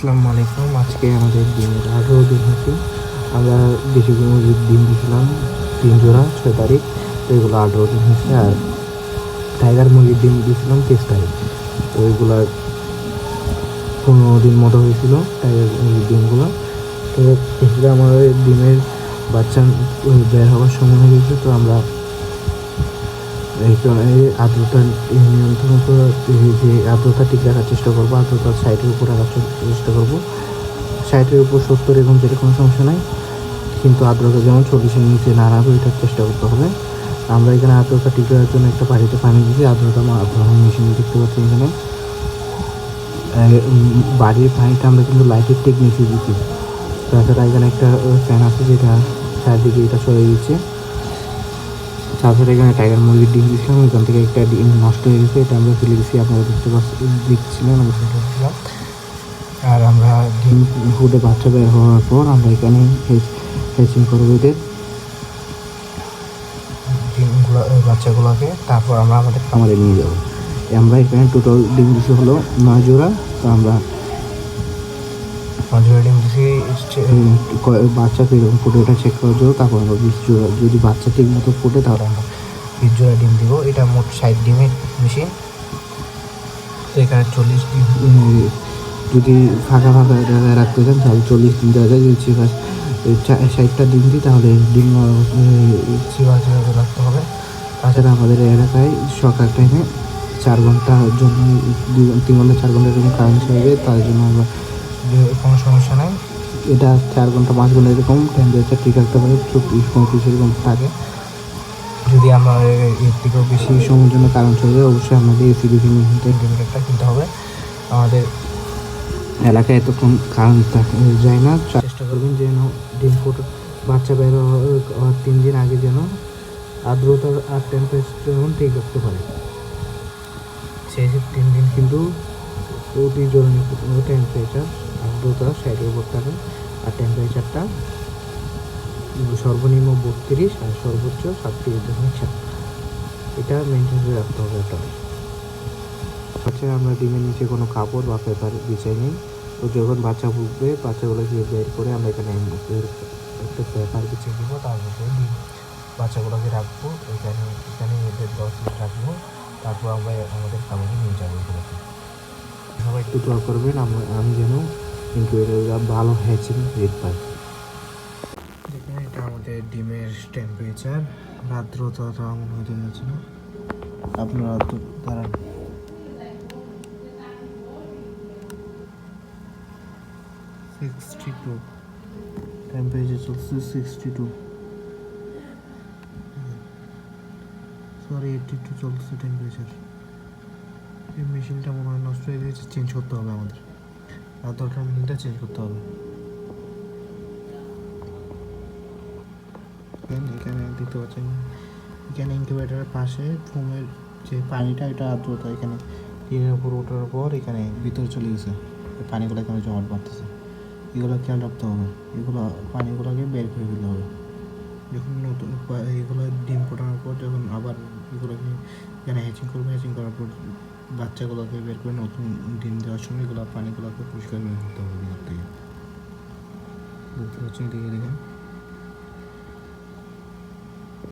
আসসালামু আলাইকুম। আজকে আমাদের ডিমের 18 দিন হচ্ছে। আমরা দেশি মুরগির ডিম দিয়েছিলাম 3 জোড়া 6 তারিখ, তো এগুলো 18 দিন হচ্ছে। আর টাইগার মুরগির ডিম দিয়েছিলাম 23 তারিখ, তো এগুলা 15 দিন মতো হয়েছিল টাইগার মুরগির ডিমগুলো। তো এসে আমাদের ডিমের বাচ্চা বের হওয়ার সময় হয়ে গেছে। তো আমরা এই আর্দ্রতা নিয়ন্ত্রণ করে যে আর্দ্রতা ঠিক রাখার চেষ্টা করবো, আর্দ্রতা 60-এর উপর রাখার চেষ্টা করবো। 60-এর উপর 70 এরকম যেটা কোনো সমস্যা নাই, কিন্তু আর্দ্রতা যেমন 40-এর নিচে না রাখবো এটার চেষ্টা করতে হবে। আমরা এখানে আর্দ্রতা ঠিক রাখার জন্য একটা বাড়িতে পানি দিয়েছি, আর্দ্রতা মেশিন দেখতে পাচ্ছি এখানে। বাড়ির পানিটা আমরা কিন্তু লাইটের টেকনিক দিচ্ছি। তাছাড়া এখানে একটা ফ্যান আছে যেটা চারদিকে এটা চলে দিচ্ছে। তাছাড়া এখানে টাইগার মুরগির ডিম দিয়েছিলাম, ওইখান থেকে একটা ডিম নষ্ট হয়ে গেছে, এটা আমরা ফেলে দিচ্ছি। আপনারা দেখছিলেন আমরা ফেলে দিচ্ছিলাম। আর আমরা ডিম ফুটে বাচ্চা বের হওয়ার পর আমরা এখানে হ্যাচিং করবো এদের ডিমগুলো, বাচ্চাগুলোকে। তারপর আমরা আমাদের খামারে নিয়ে যাবো। আমরা এখানে টোটাল ডিম দিছি হলো 9 জোড়া। তো আমরা 9 জোড়া ডিম দিছি, বাচ্চা কীরকম ফুটে ওটা চেক করার জন্য। তারপর আমরা 20 জোড়া, যদি বাচ্চা ঠিক মতো ফুটে তাহলে আমরা 20 জোড়া ডিম দিব। এটা মোট 60 ডিমের মেশিন। তো এখানে 40 ডিম, যদি ফাঁকা জায়গায় রাখতে চান তাহলে 40 দিন দেওয়া যায়। যদি 60টা ডিম দিই তাহলে ডিম চিবা রাখতে হবে। তাছাড়া আমাদের এলাকায় সকাল টাইমে 4 ঘন্টার জন্য 3 ঘন্টা 4 ঘন্টা এরকম কারেন্ট চলবে, তার জন্য আমরা কোনো সমস্যা নাই। এটা 4 ঘন্টা 5 ঘন্টা এরকম টেম্পারেচার ঠিক রাখতে পারে, 34-35 এরকম থাকে। যদি আমরা এর থেকেও বেশি সময়ের জন্য কারেন্ট চলে যায়, অবশ্যই আমাদের এসি ডিসি মেশিনটা ইন্ডিকেটরটা কিনতে হবে। আমাদের এলাকায় এতক্ষণ কারেন্ট যায় না। চেষ্টা করবেন যেন ডিম ফুট বাচ্চা বের হওয়ার 3 দিন আগে যেন আর্দ্রতা আর টেম্পারেচার যেমন ঠিক রাখতে পারে। সেই 3 দিন কিন্তু প্রতিজনের টেম্পারেচার আর্দ্রতা 60-এর উপর থাকে, আর টেম্পারেচারটা সর্বনিম্ন 32 আর সর্বোচ্চ 37.7, এটা মেনটেন করে রাখতে হবে আপনাদের। আচ্ছা, আমরা ডিমের নিচে কোনো কাপড় বা পেপার বিছাই নিই। তো যখন বাচ্চা ফুটবে, বাচ্চাগুলোকে বের করে আমরা এখানে একটা পেপার বিছিয়ে দেবো, তার মধ্যে ডিম বাচ্চাগুলোকে রাখবো। এখানে এদের 10 মিনিট রাখবো। তারপর আমরা আমাদের খাবারে নিয়ে যাবো এগুলোকে। সবাই একটু দোয়া করবেন আমি যেন ইনকিউবেটরটা ভালো হ্যাচিং রেট পাই। দেখেন, এটা আমাদের ডিমের টেম্পারেচার। আর্দ্রতা মনে হতে যাচ্ছে না, আপনারা তো দাঁড়ান। 62 টেম্পারেচার চলছে, 62 সরি 82 চলছে টেম্পারেচার। এই মেশিনটা মনে হয় নষ্ট হয়ে গেছে, চেঞ্জ করতে হবে আমাদের। আর্দ্রতার মেশিনটা চেঞ্জ করতে হবে। এখানে দেখতে পাচ্ছেন, এখানে ইনকিউবেটরের পাশে ফোমের যে পানিটা, এটা আর্দ্রতা এখানে টিনের উপর ওঠার পর এখানে ভিতরে চলে গেছে, পানিগুলো এখানে জমাট বাঁধতেছে। এগুলো খেয়াল রাখতে হবে, এগুলো পানিগুলোকে বের করে দিতে হবে। যখন নতুন এগুলো ডিম ফোটানোর পর যখন আবার এগুলোকে এখানে হ্যাচিং করবে, হ্যাচিং করার পর বাচ্চাগুলোকে বের করে নতুন ডিম দেওয়ার সময় এগুলো পানিগুলোকে পরিষ্কার করে দিতে হবে ভিতর থেকে। দেখতে পাচ্ছেন, দেখে দেখেন।